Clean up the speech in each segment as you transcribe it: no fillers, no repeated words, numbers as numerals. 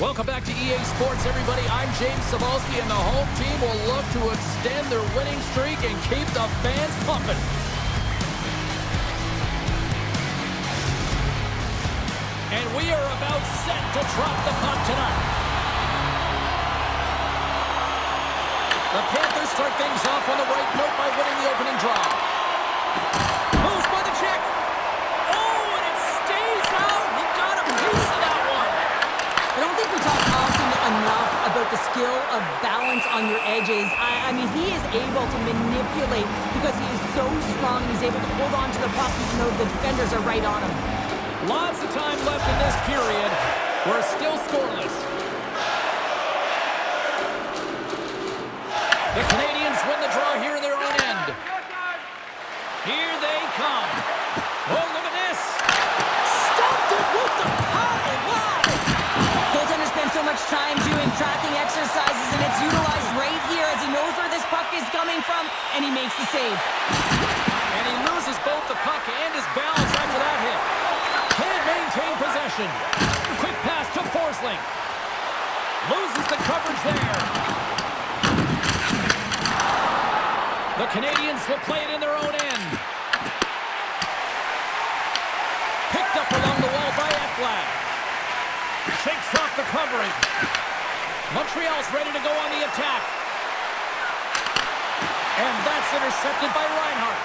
Welcome back to EA Sports, everybody. I'm James Cebulski, and the home team will look to extend their winning streak and keep the fans pumping. And we are about set to drop the puck tonight. The Panthers start things off on the right note by winning the opening draw. Moves by the check. Oh, and it stays out. He got a piece of that one. I don't think we talk often enough about the skill of balance on your edges. I mean, he is able to manipulate because he is so strong. He's able to hold on to the puck even though the defenders are right on him. Lots of time left in this period. We're still scoreless. The Canadians win the draw here in their own end. Here they come. Oh, look at this. Stopped it with the power. Wow. Goaltender spends so much time doing tracking exercises, and it's utilized right here as he knows where this puck is coming from, and he makes the save. And he loses both the puck and his balance after that hit. Can't maintain possession. Quick pass to Forsling. Loses the coverage there. The Canadians will play it in their own end. Picked up along the wall by Ekblad. Shakes off the covering. Montreal's ready to go on the attack. And that's intercepted by Reinhart.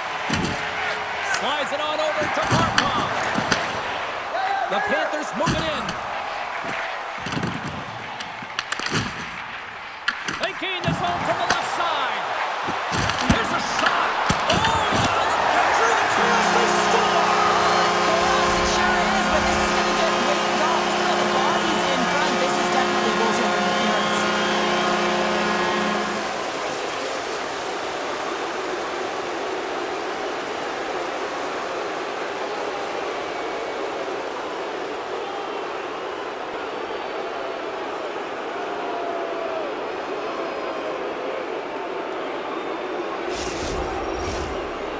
Slides it on over to Markov. The Panthers move it in. They gain this home from the left side. Here's a shot. Oh, yes! Through the cross, they score! Yes, it sure is, but this is going to get waved off. Look at all the bodies in front. This is definitely goaltender interference.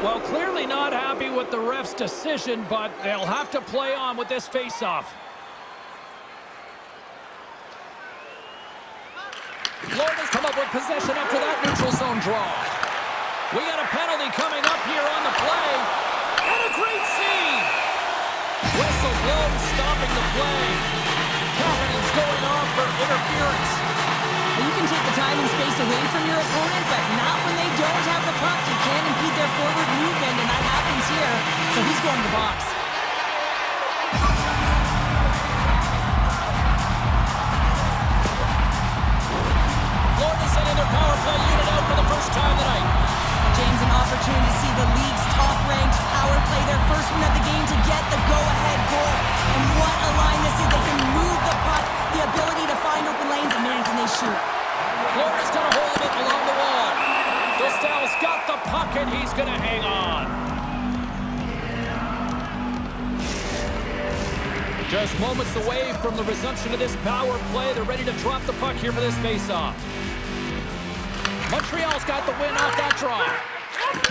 Well, clearly not happy with the ref's decision, but they'll have to play on with this face-off. Florida's come up with possession after that neutral zone draw. We got a penalty coming up here on the play. And a great save! Whistle blown, stopping the play. Kapanen's going off for interference. You can take the time and space away from your opponent, but not when they don't have the puck. You can't impede their forward movement, and that happens here. So he's going to the box. Florida sending their power play unit out for the first time tonight. James, an opportunity to see the league's top-ranked power play their first one of the game to get the go-ahead goal. And what a line this is. They can move the puck, the ability to find open lanes, and man, can they shoot. Florida's got a hold of it along the wall. Dostal's got the puck, and he's going to hang on. Just moments away from the resumption of this power play. They're ready to drop the puck here for this face-off. Montreal's got the win off that draw.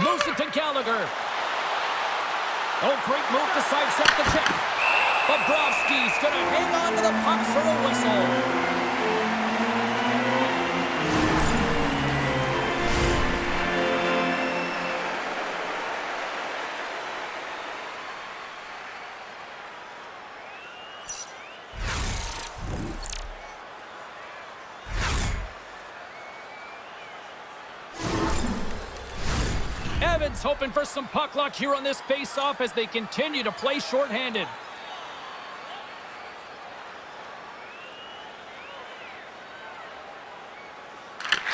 Moves it to Gallagher. Oh, great move to sidestep the check. Bobrovsky's going to hang on to the puck for a whistle. Evans hoping for some puck luck here on this face-off as they continue to play shorthanded.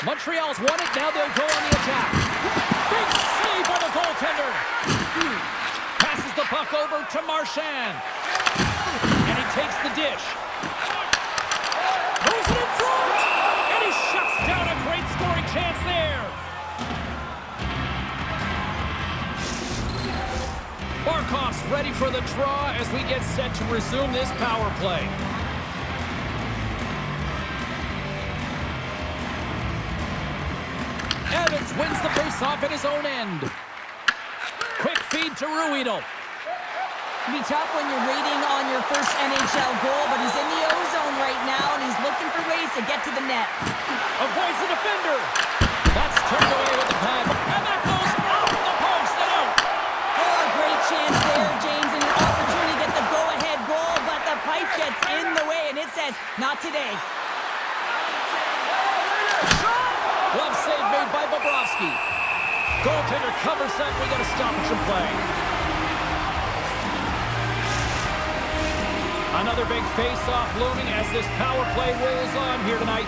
Montreal's won it. Now they'll go on the attack. Big save by the goaltender. Passes the puck over to Marchand. And he takes the dish. Moves it in front. And he shuts down a great scoring chance there. Barkov's ready for the draw as we get set to resume this power play. Evans wins the faceoff at his own end. Quick feed to Ruhwedel. It'd be tough when you're waiting on your first NHL goal, but he's in the O-zone right now, and he's looking for ways to get to the net. Avoids the defender. That's turned away with the pad. And that goes off the post and out. Oh, great chance there, James, and an opportunity to get the go-ahead goal, but the pipe gets in the way, and it says, not today. Glove save made by Bobrovsky. Goaltender covers that. We got a stoppage in play. Another big face-off looming as this power play rolls on here tonight.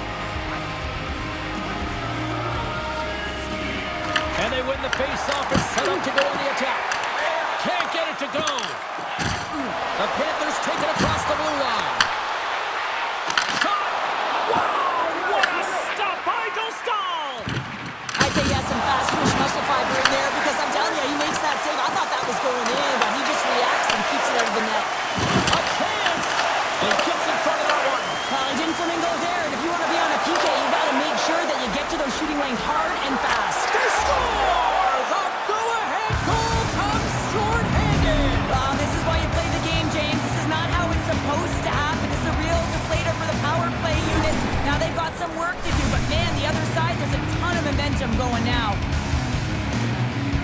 And they win the face-off and set up to go on the attack. Can't get it to go. The Panthers take it across the blue line. Shot! Wow! What a stop by Dostal! I'd say he has some fast twitch muscle fiber in there because I'm telling you, he makes that save. I thought that was going in, but he just reacts and keeps it out of the net. A chance! And he gets in front of that one. Well, he didn't flamingo there, and if you want to be on a PK, you got to make sure that you get to those shooting lanes hard and fast. They score! The go-ahead goal comes short-handed! This is why you play the game, James. This is not how it's supposed to happen. It's a real deflator for the power play unit. Now they've got some work to do, but man, the other side, there's a ton of momentum going now.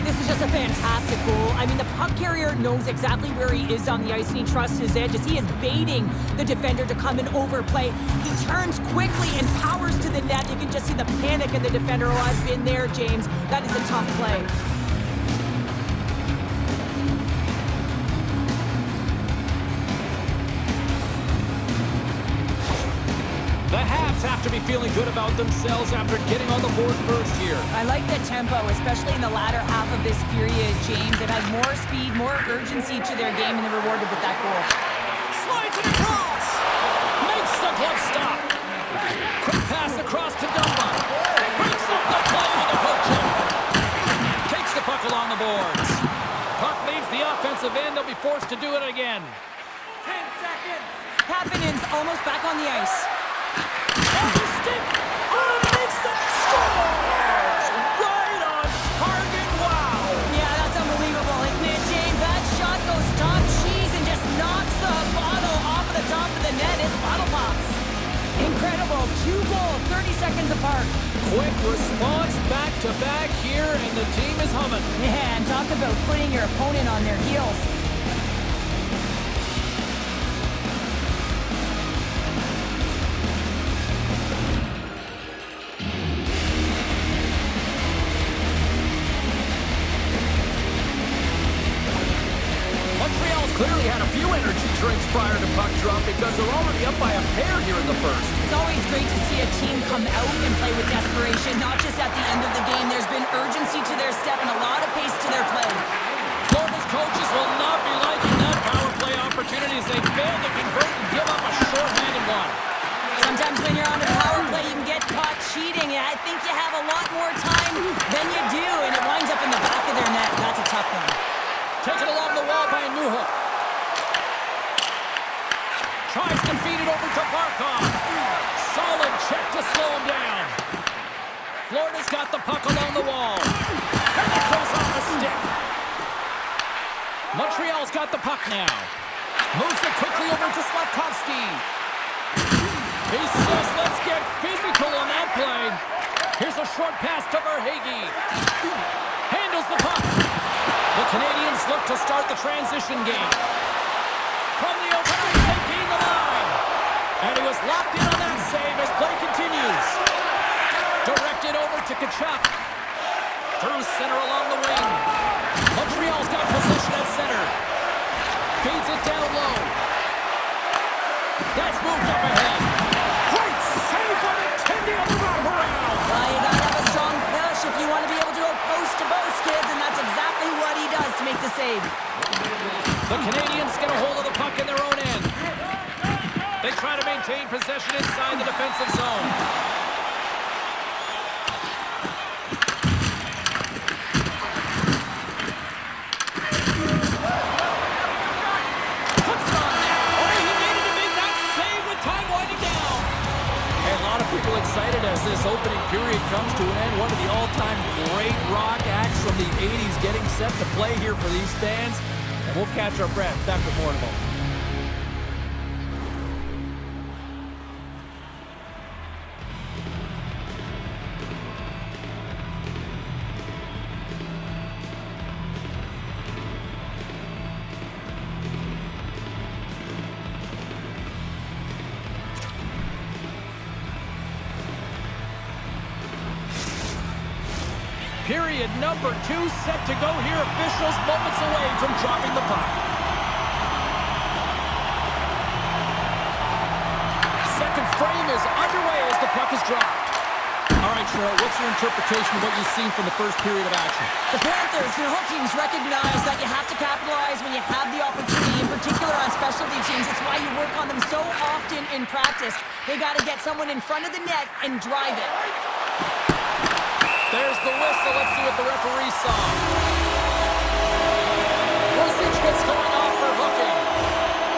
This is just a fantastic goal. I mean, the puck carrier knows exactly where he is on the ice, and he trusts his edges. He is baiting the defender to come and overplay. He turns quickly and powers to the net. You can just see the panic in the defender. Oh, I've been there, James. That is a tough play. The Habs have to be feeling good about themselves after getting on the board first here. I like the tempo, especially in the latter half of this period, James. They've had more speed, more urgency to their game, and they're rewarded with that goal. Slides it across! Makes the glove stop! Quick pass across to Dumba. Breaks up the play with a poke check. Takes the puck along the boards. Puck leaves the offensive end. They'll be forced to do it again. 10 seconds. Kapanen's almost back on the ice. On the stick! On makes the scores! Right on target! Wow! Yeah, that's unbelievable, isn't it, James? That shot goes top cheese and just knocks the bottle off of the top of the net. It bottle pops. Incredible. 2 goals, 30 seconds apart. Quick response back-to-back here, and the team is humming. Yeah, and talk about putting your opponent on their heels. Clearly had a few energy drinks prior to puck drop because they're already up by a pair here in the first. It's always great to see a team come out and play with desperation, not just at the end of the game. There's been urgency to their step and a lot of pace to their play. Florida's coaches will not be liking that power play opportunity as they fail to convert and give up a short-handed one. Sometimes when you're on a power play, you can get caught cheating, and I think you have a lot more time than you do, and it winds up in the back of their net. That's a tough one. Taken along the wall by Newhook. Tries to feed it over to Barkov. Solid check to slow him down. Florida's got the puck along the wall. And it goes off the stick. Montreal's got the puck now. Moves it quickly over to Slavkovsky. He says, let's get physical on that play. Here's a short pass to Verhaeghe. Handles the puck. The Canadians look to start the transition game. From the open ice, they gain the line. And he was locked in on that save as play continues. Directed over to Tkachuk. Through center along the wing. Montreal's got position at center. Feeds it down low. That's moved up ahead. Great save by McKenzie on the wraparound. You gotta have a strong push if you want to be able to go post to post, kids, and that's exactly what he does to make the save. The Canadians get a hold of the puck in their own end. They try to maintain possession inside the defensive zone. Puts it on net. Oh, he needed to make that save with time winding down. And a lot of people excited as this opening period comes to an end. One of the all-time great rock acts from the 80s getting set to play here for these fans. And we'll catch our breath. Back with more in a moment. Period number 2 set to go here. Officials moments away from dropping the puck. Second frame is underway as the puck is dropped. All right, Cheryl, what's your interpretation of what you've seen from the first period of action? The Panthers, their whole teams recognize that you have to capitalize when you have the opportunity, in particular on specialty teams. It's why you work on them so often in practice. They got to get someone in front of the net and drive it. There's the whistle. Let's see what the referee saw. Rosic gets going off for hooking.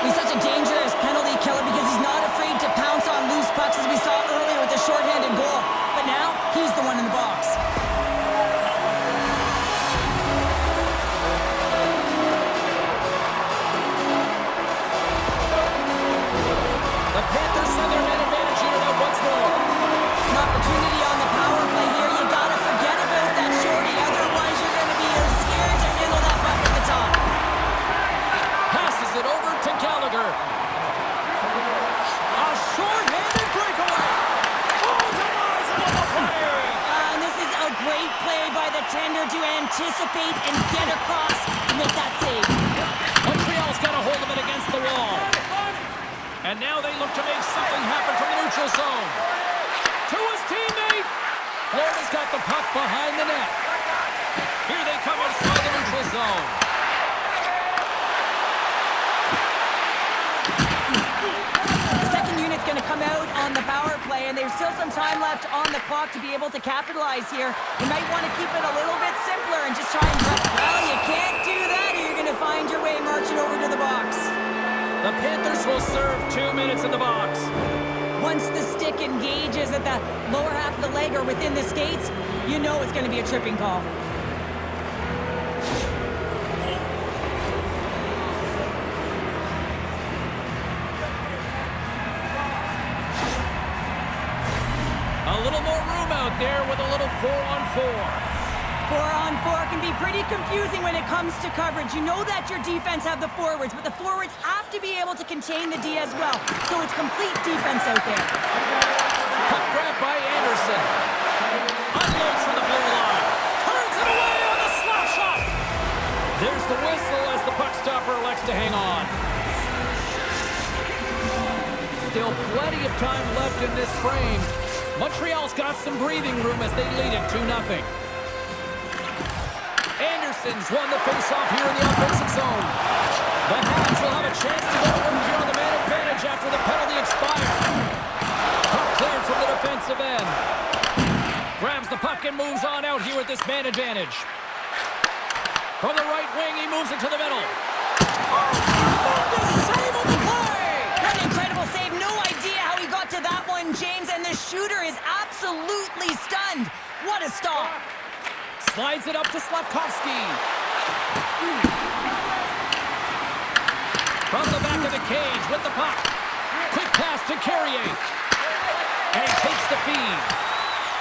He's such a dangerous penalty killer because he's not afraid to pounce on loose pucks as we saw earlier with the shorthanded goal. But now, he's the one in the box. The Panthers send their man advantage unit out once more. An opportunity on the power play here. You gotta forget about that shorty. Otherwise, you're going to be scared to handle that puck at the top. Passes it over to Gallagher. A short-handed breakaway. Oh, denies him on the play. And this is a great play by the tender to anticipate and get across to make that save. Montreal's got a hold of it against the wall. And now they look to make something happen from the neutral zone. To his teammate. Florida's got the puck behind the net. Here they come inside the neutral zone. The second unit's going to come out on the power play, and there's still some time left on the clock to be able to capitalize here. You might want to keep it a little bit simpler and just try and... Well, you can't do that, or you're going to find your way marching over to the box. The Panthers will serve 2 minutes in the box. Once the stick engages at the lower half of the leg or within the skates, you know it's going to be a tripping call. A little more room out there with a little 4-on-4. 4-on-4 can be pretty confusing when it comes to coverage. You know that your defense have the forwards, but the forwards have to be able to contain the D as well. So it's complete defense out there. Puck grabbed by Anderson. Unloads from the blue line. Turns it away on the slap shot. There's the whistle as the puck stopper elects to hang on. Still plenty of time left in this frame. Montreal's got some breathing room as they lead it 2-0. Anderson's won the face-off here in the offensive zone. The Habs will have a chance to go to work here on the man advantage after the penalty expired. Puck cleared from the defensive end. Grabs the puck and moves on out here with this man advantage. From the right wing, he moves it to the middle. Tremendous save on the play! What an incredible save. No idea how he got to that one, James, and the shooter is absolutely stunned. What a stop. Slides it up to Slavkovsky. From the back of the cage with the puck. Quick pass to Carrier. And he takes the feed.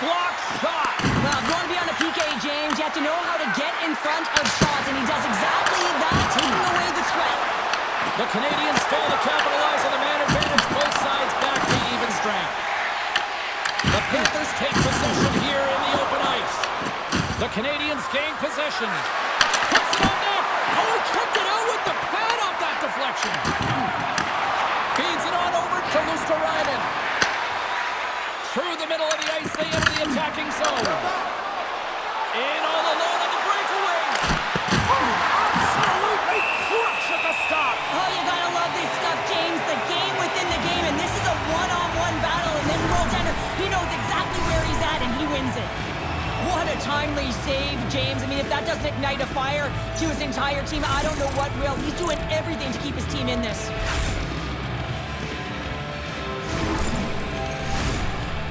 Block shot. Well, if you want to be on a PK, James, you have to know how to get in front of shots, and he does exactly that, taking away the threat. The Canadians fail to capitalize on the man advantage. Both sides back to even strength. The Panthers take possession here in the open ice. The Canadians gain possession. Puts it on net. Oh, he kept it out with the pad off that deflection. Feeds it on over to Luosterainen. Through the middle of the ice, they enter the attacking zone. In all alone on the breakaway. Oh, absolutely crushed at the stop. Oh, you gotta love this stuff, James. The game within the game, and this is a one-on-one battle, and this goaltender, he knows exactly where he's at, and he wins it. What a timely save, James. I mean, if that doesn't ignite a fire to his entire team, I don't know what will. He's doing everything to keep his team in this.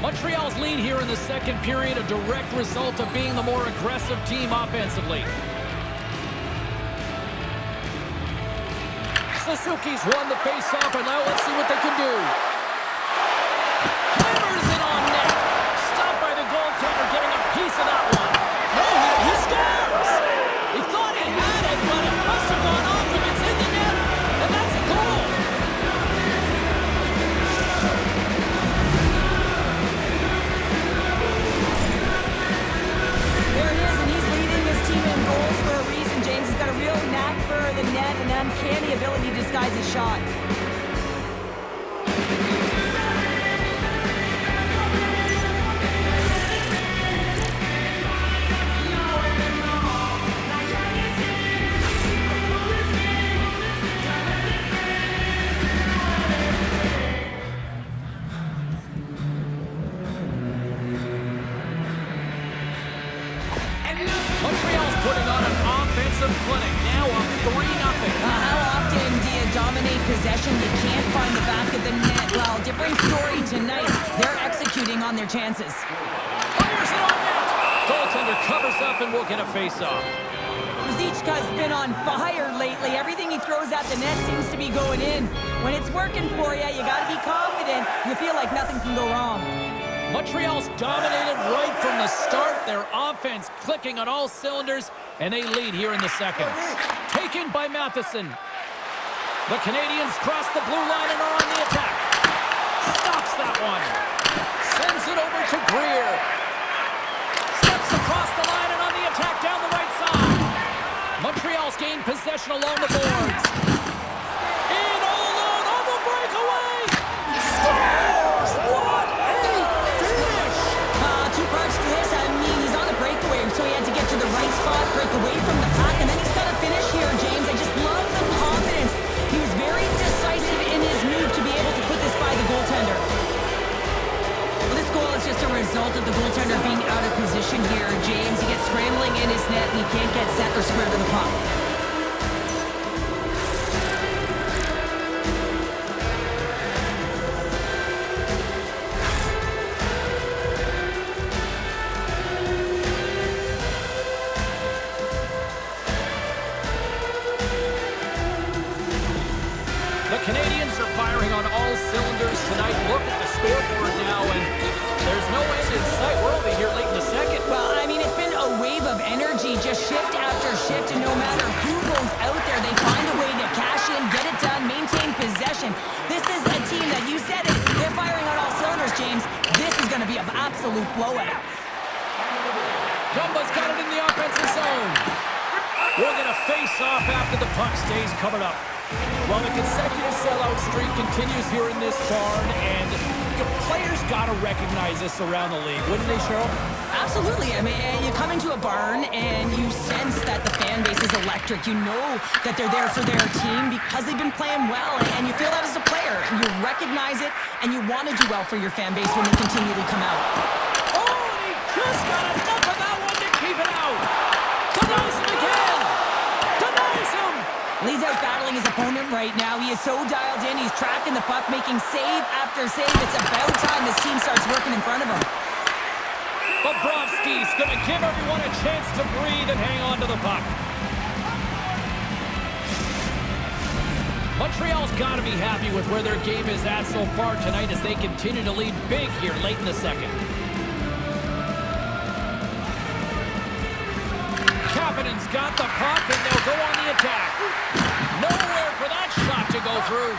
Montreal's lead here in the second period, a direct result of being the more aggressive team offensively. Suzuki's won the face-off, and now let's see what they can do. Hammers it on net. Stopped by the goaltender, getting a piece of that one. No, he scores! He thought he had it, but it must have gone off him. It's in the net, and that's a goal. There it is, and he's leading his team in goals for a reason, James. He's got a real knack for the net and an uncanny ability to disguise his shot. Montreal's putting on an offensive clinic, now up 3-0. How often do you dominate possession? You can't find the back of the net. Well, different story tonight. They're executing on their chances. Fires it on net. Goaltender covers up and will get a face-off. Ruzicka's been on fire lately. Everything he throws at the net seems to be going in. When it's working for you, you got to be confident. You feel like nothing can go wrong. Montreal's dominated right from the start. Their offense clicking on all cylinders, and they lead here in the second. Taken by Matheson. The Canadians cross the blue line and are on the attack. Stops that one. Sends it over to Greer. Steps across the line and on the attack down the right side. Montreal's gained possession along the boards. In all alone on the breakaway. Scores! What a finish! Two parts to this. I mean, he's on the breakaway, so he had to get to the right spot, break away from the puck, and then he's got to finish here, James. I just love the confidence. He was very decisive in his move to be able to put this by the goaltender. Well, this goal is just a result of the goaltender being out of position here, James. He gets scrambling in his net, and he can't get set or square to the puck. The Canadians are firing on all cylinders tonight. Look at the scoreboard now, and there's no end in sight. We're over here late in the second. Well, I mean, it's been a wave of energy, just shift after shift, and no matter who goes out there, they find a way to cash in, get it done, maintain possession. This is a team that, you said it, they're firing on all cylinders, James. This is going to be an absolute blowout. Dumba's got it in the offensive zone. We'll get a face-off after the puck stays covered up. Well, the consecutive sellout streak continues here in this barn, and the players got to recognize this around the league, wouldn't they, Cheryl? Absolutely. I mean, you come into a barn and you sense that the fan base is electric. You know that they're there for their team because they've been playing well, and you feel that as a player. You recognize it, and you want to do well for your fan base when they continually come out. Oh, and he just got enough of that one to keep it out. Denies him again. Denies him. He's out battling his opponent right now. He is so dialed in. He's tracking the puck, making save after save. It's about time this team starts working in front of him. Bobrovsky's going to give everyone a chance to breathe and hang on to the puck. Montreal's got to be happy with where their game is at so far tonight as they continue to lead big here late in the second. Kapanen's got the puck, and they'll go on the attack. Nowhere for that shot to go through.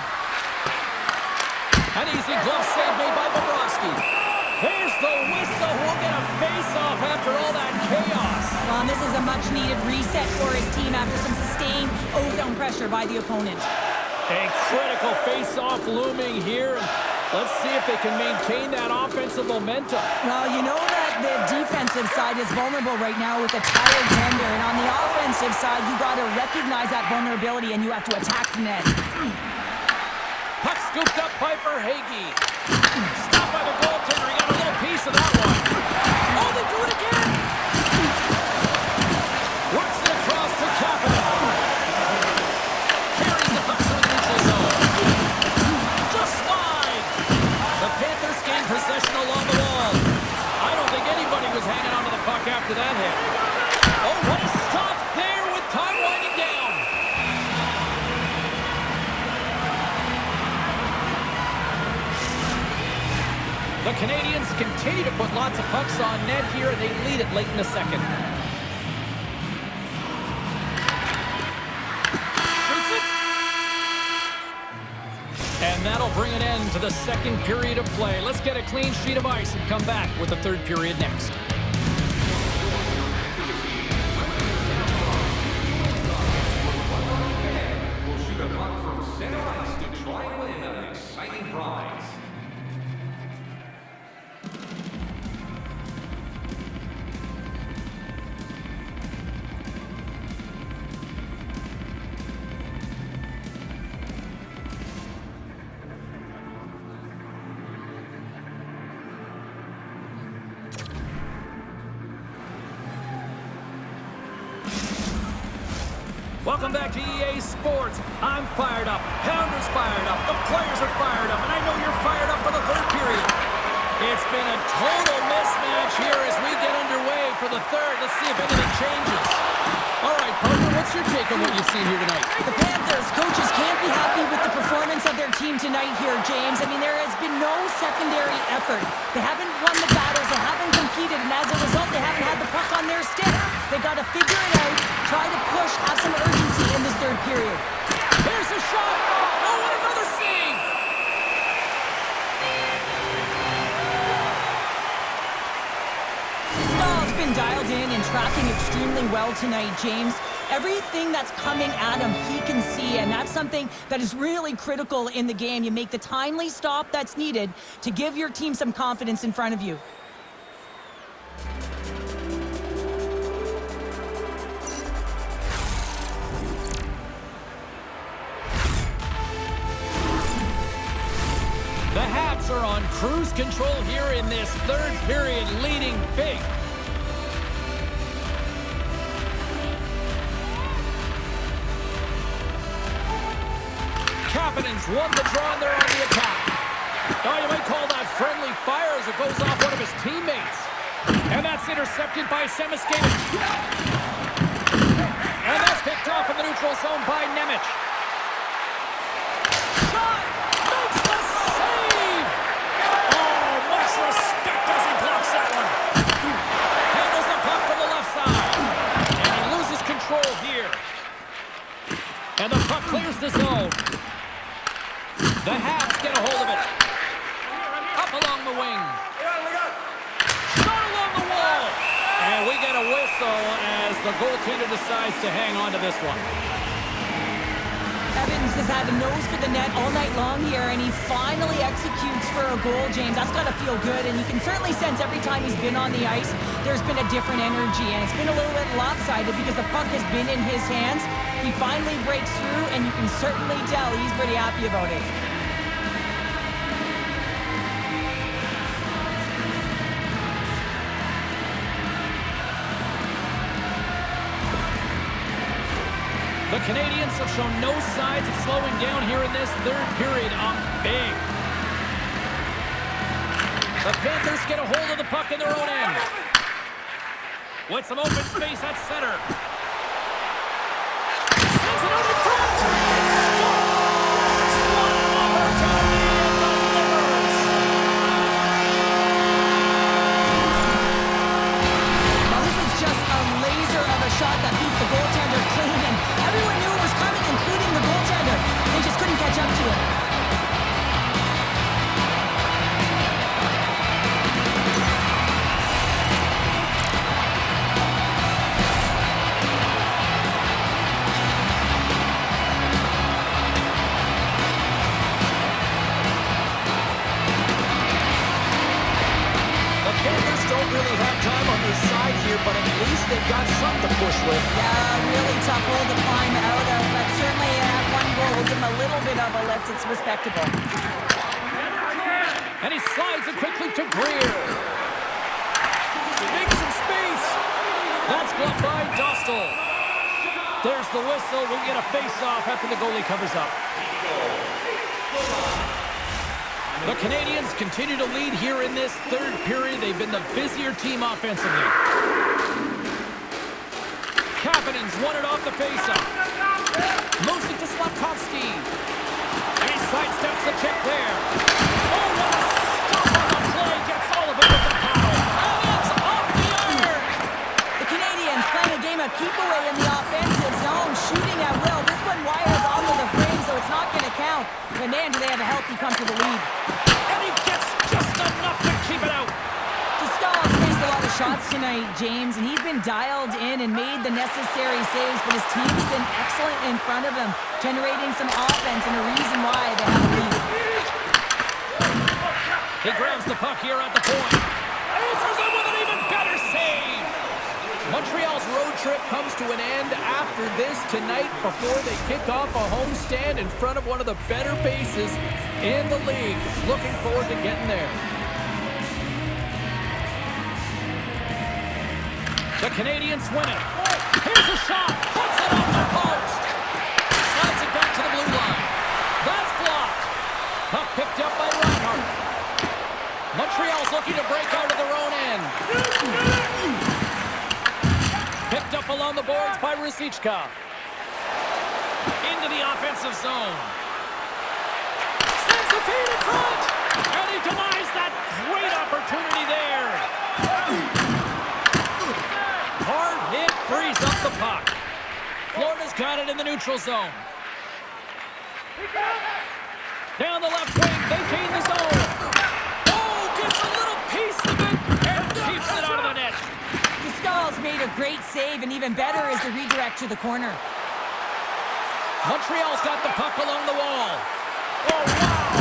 An easy glove save made by Bobrovsky. There's the whistle. We'll get a face-off after all that chaos. Well, this is a much-needed reset for his team after some sustained O-zone pressure by the opponent. A critical face-off looming here. Let's see if they can maintain that offensive momentum. Well, you know that the defensive side is vulnerable right now with a tired tender, and on the offensive side, you got to recognize that vulnerability and you have to attack the net. Puck scooped up by Verhaeghe. Stopped by the goaltender. He got a little piece of that one. Oh, they do it again. Works it across to Kapanen. Carries the puck through the neutral zone. Just wide. The Panthers gain possession along the wall. I don't think anybody was hanging onto the puck after that hit. Oh, what a stop there with time winding down. continue to put lots of pucks on net here, and they lead it late in the second. Shoots it. And that'll bring an end to the second period of play. Let's get a clean sheet of ice and come back with the third period next. Welcome back to EA Sports. I'm fired up. Pounder's fired up. The players are fired up. And I know you're fired up for the third period. It's been a total mismatch here as we get underway for the third. Let's see if anything changes. All right, partner, what's your take on what you've seen here tonight? The Panthers coaches can't be happy with the performance of their team tonight here, James. I mean, there has been no secondary effort. They haven't won the battles. They haven't competed. And as a result, they haven't had the puck on their stick. They got to figure it out, try to push, have some urgency in this third period. Here's a shot. Oh, what another save. Staal's been dialed in and tracking extremely well tonight, James. Everything that's coming at him, he can see, and that's something that is really critical in the game. You make the timely stop that's needed to give your team some confidence in front of you. The Habs are on cruise control here in this third period, leading big. Kapanen's won the draw, and they're on the attack. Oh, you might call that friendly fire as it goes off one of his teammates. And that's intercepted by Semiskevich. And that's picked off in the neutral zone by Nemec. Shot! Makes the save! Oh, much respect as he blocks that one. Handles the puck from the left side. And he loses control here. And the puck clears the zone. The Habs get a hold of it. Up along the wing. Shot along the wall. And we get a whistle as the goaltender decides to hang on to this one. Evans has had a nose for the net all night long here, and he finally executes for a goal, James. That's got to feel good, and you can certainly sense every time he's been on the ice, there's been a different energy, and it's been a little bit lopsided because the puck has been in his hands. He finally breaks through, and you can certainly tell he's pretty happy about it. The Canadians have shown no signs of slowing down here in this third period on big. The Panthers get a hold of the puck in their own end. With some open space at center. Sends it out in front. Scores! What an opportunity and delivers. Now this is just a laser of a shot that beats the goaltender clean, and everyone knew it was coming, including the goaltender. They just couldn't catch up to it. Don't really have time on their side here, but at least they've got something to push with. Yeah, really tough hole to climb out of, but certainly one goal will give him a little bit of a lift. It's respectable. And he slides it quickly to Greer. He makes some space. That's blocked by Dostal. There's the whistle. We'll get a face-off after the goalie covers up. The Canadians continue to lead here in this third period. They've been the busier team offensively. Kapanen's won it off the faceoff. Moves it to Slafkovsky. And he sidesteps the check there. Oh, what a stop on the play. Gets all of it with the a keep away in the offensive zone, shooting at will. This one wires off of the frame, so it's not going to count. But man, do they have a healthy, comfortable lead. And he gets just enough to keep it out. Descal's faced a lot of shots tonight, James, and he's been dialed in and made the necessary saves, but his team's been excellent in front of him, generating some offense and a reason why they have a lead. He grabs the puck here at the point. Answers it with an even better save. Montreal's road trip comes to an end after this tonight before they kick off a homestand in front of one of the better bases in the league. Looking forward to getting there. The Canadians win it. Here's a shot. Puts it on the post. Slides it back to the blue line. That's blocked. Puck picked up by Reinhart. Montreal's looking to break out of their own end. Picked up along the boards by Ruzicka. Into the offensive zone. Sends the feed in front. And he denies that great opportunity there. Hard hit frees up the puck. Florida's got it in the neutral zone. Down the left wing, they gain the zone. Oh, gets a little piece of it and keeps it out of the net. Descal's made a great save, and even better is the redirect to the corner. Montreal's got the puck along the wall. Oh, wow!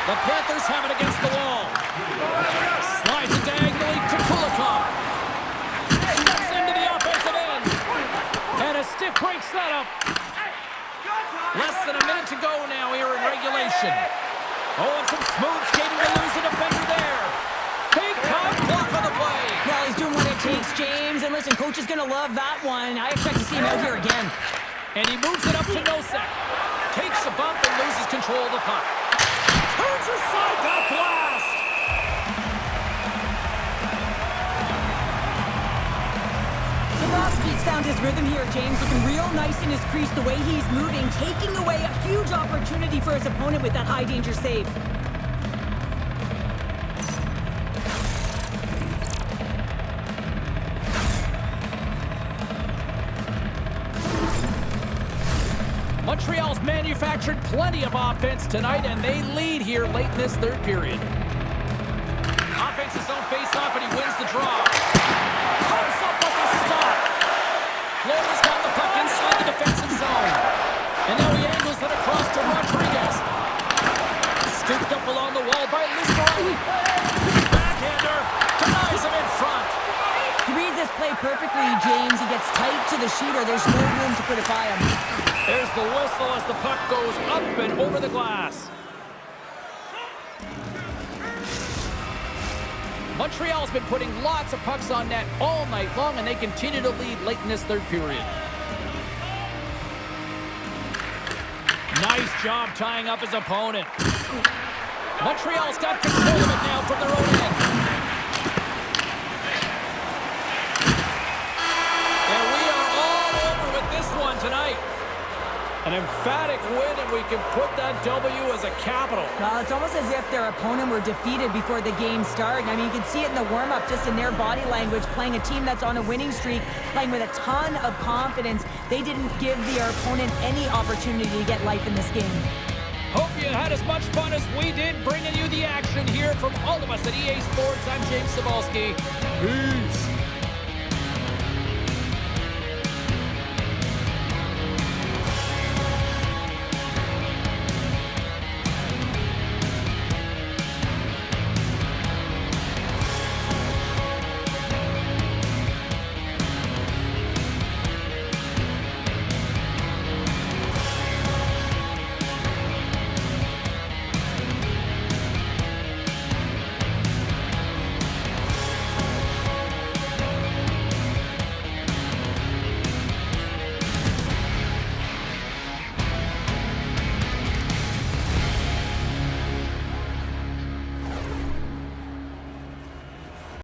The Panthers have it against the wall. Slides it diagonally to Kulikov. Steps into the offensive end. And a stick breaks that up. Less than a minute to go now here in regulation. Oh, and some smooth skating to lose a defender there. Big time block on the play. Well, he's doing what it takes, James. And listen, coach is going to love that one. I expect to see him out here again. And he moves it up to Nosek. Takes a bump and loses control of the puck. Turns aside that blast. He's found his rhythm here, James, looking real nice in his crease, the way he's moving, taking away a huge opportunity for his opponent with that high-danger save. Montreal's manufactured plenty of offense tonight, and they lead here late in this third period. Offense his own face-off, and he wins the draw. Comes up with a stop. Florida's got the puck inside the defensive zone. And now he angles it across to Rodriguez. Scooped up along the wall by Liscarelli. Backhander denies him in front. He reads this play perfectly, James. He gets tight to the shooter. There's no room to put it by him. There's the whistle as the puck goes up and over the glass. Montreal's been putting lots of pucks on net all night long, and they continue to lead late in this third period. Nice job tying up his opponent. Montreal's got control of it now from their own end. And we are all over with this one tonight. An emphatic win, and we can put that W as a capital. Well, it's almost as if their opponent were defeated before the game started. I mean, you can see it in the warm-up, just in their body language, playing a team that's on a winning streak, playing with a ton of confidence. They didn't give their opponent any opportunity to get life in this game. Hope you had as much fun as we did bringing you the action here from all of us at EA Sports. I'm James Cybulski. Peace.